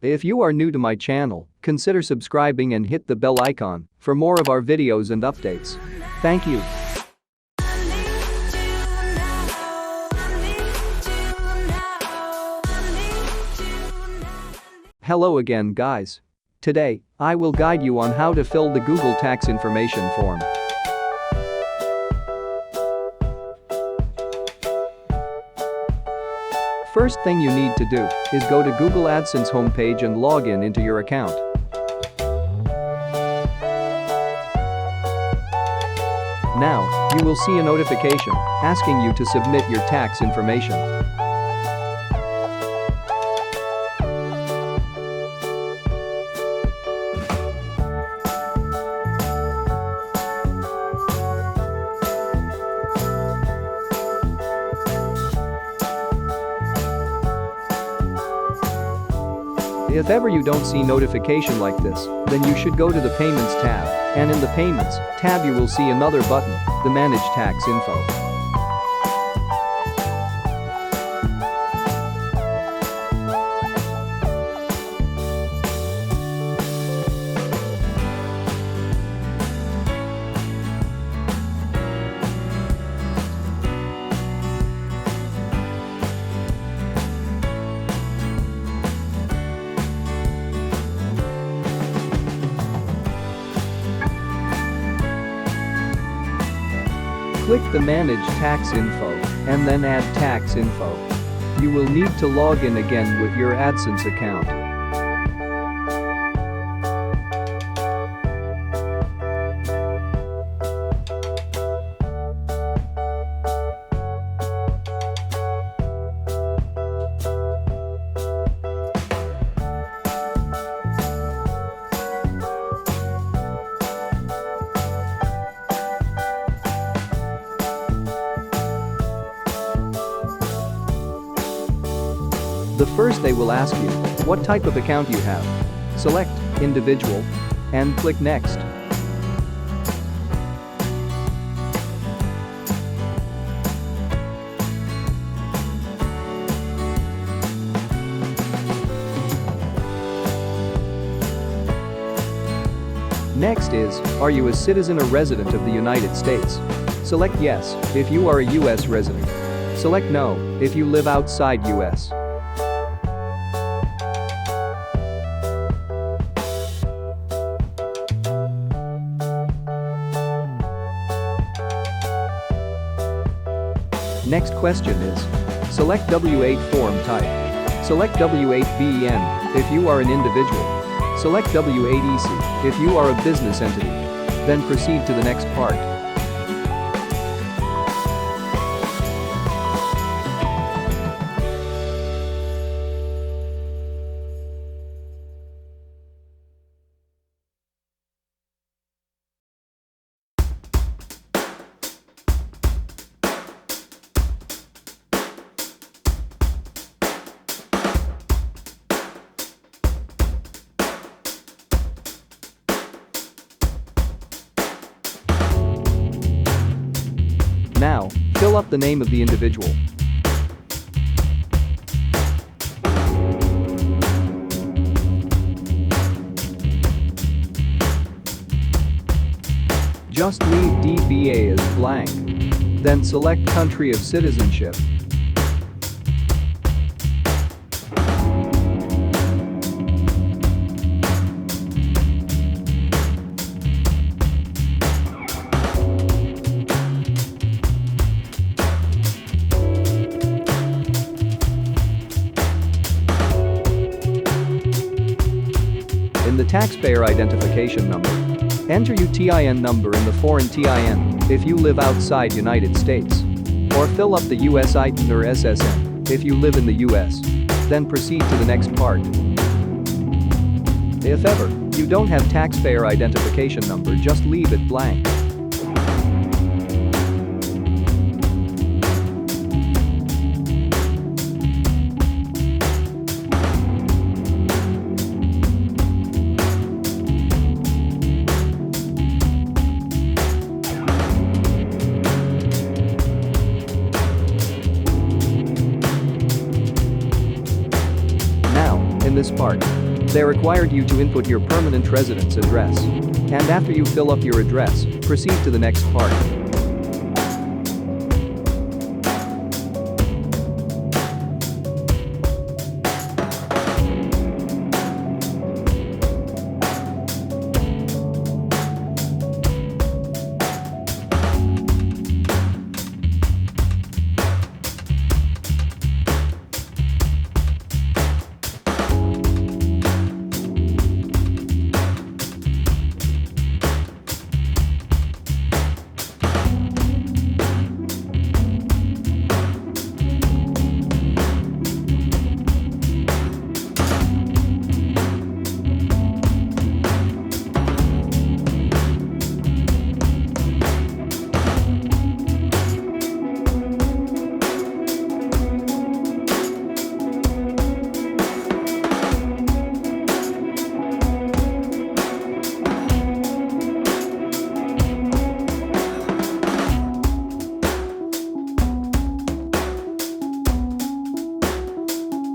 If you are new to my channel, consider subscribing and hit the bell icon for more of our videos and updates. Thank you. Hello again, guys. Today, I will guide you on how to fill the Google tax information form. First thing you need to do is go to Google AdSense homepage and log in into your account. Now, you will see a notification asking you to submit your tax information. If ever you don't see notification like this, then you should go to the Payments tab, and in the Payments tab you will see another button, the Manage Tax Info. Click the Manage Tax Info and then Add Tax Info. You will need to log in again with your AdSense account. The first they will ask you what type of account you have. Select Individual and click Next. Next is, are you a citizen or resident of the United States? Select Yes if you are a US resident. Select No if you live outside US. Next question is, select W-8 form type. Select W-8BEN if you are an individual. Select W-8EC if you are a business entity. Then proceed to the next part. Now, fill up the name of the individual. Just leave DBA as blank. Then select country of citizenship. In the taxpayer identification number, enter your TIN number in the foreign TIN if you live outside United States. Or fill up the US ITIN or SSN if you live in the US. Then proceed to the next part. If ever you don't have taxpayer identification number, just leave it blank. this part. They required you to input your permanent residence address. And after you fill up your address, proceed to the next part.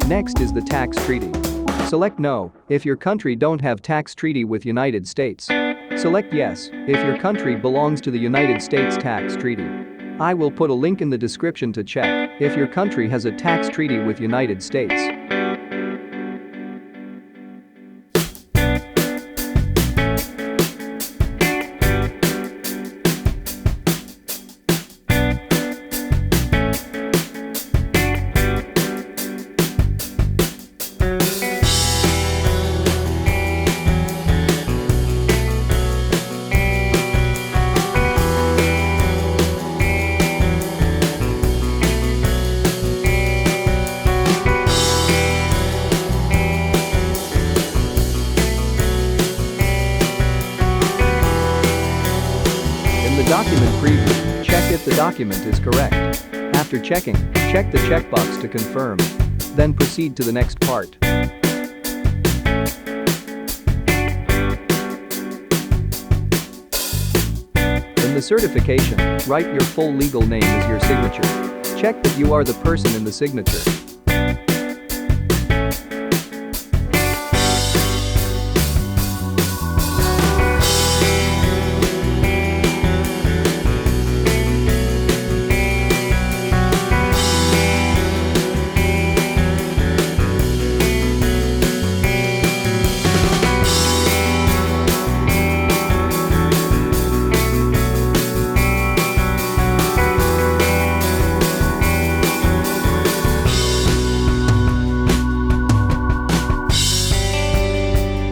Next is the tax treaty. Select No if your country don't have tax treaty with United States. Select Yes if your country belongs to the United States tax treaty. I will put a link in the description to check if your country has a tax treaty with United States. Document preview, check if the document is correct. After checking, check the checkbox to confirm. Then proceed to the next part. In the certification, write your full legal name as your signature. Check that you are the person in the signature.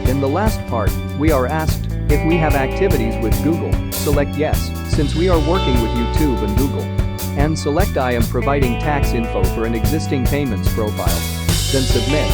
In the last part, we are asked if we have activities with Google. Select Yes, since we are working with YouTube and Google. And select I am providing tax info for an existing payments profile. Then submit.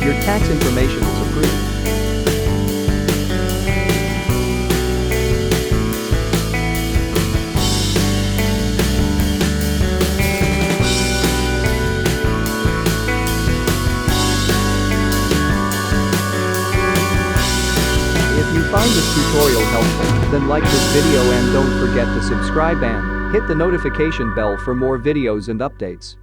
Your tax information is approved. If you find this tutorial helpful, then like this video and don't forget to subscribe and hit the notification bell for more videos and updates.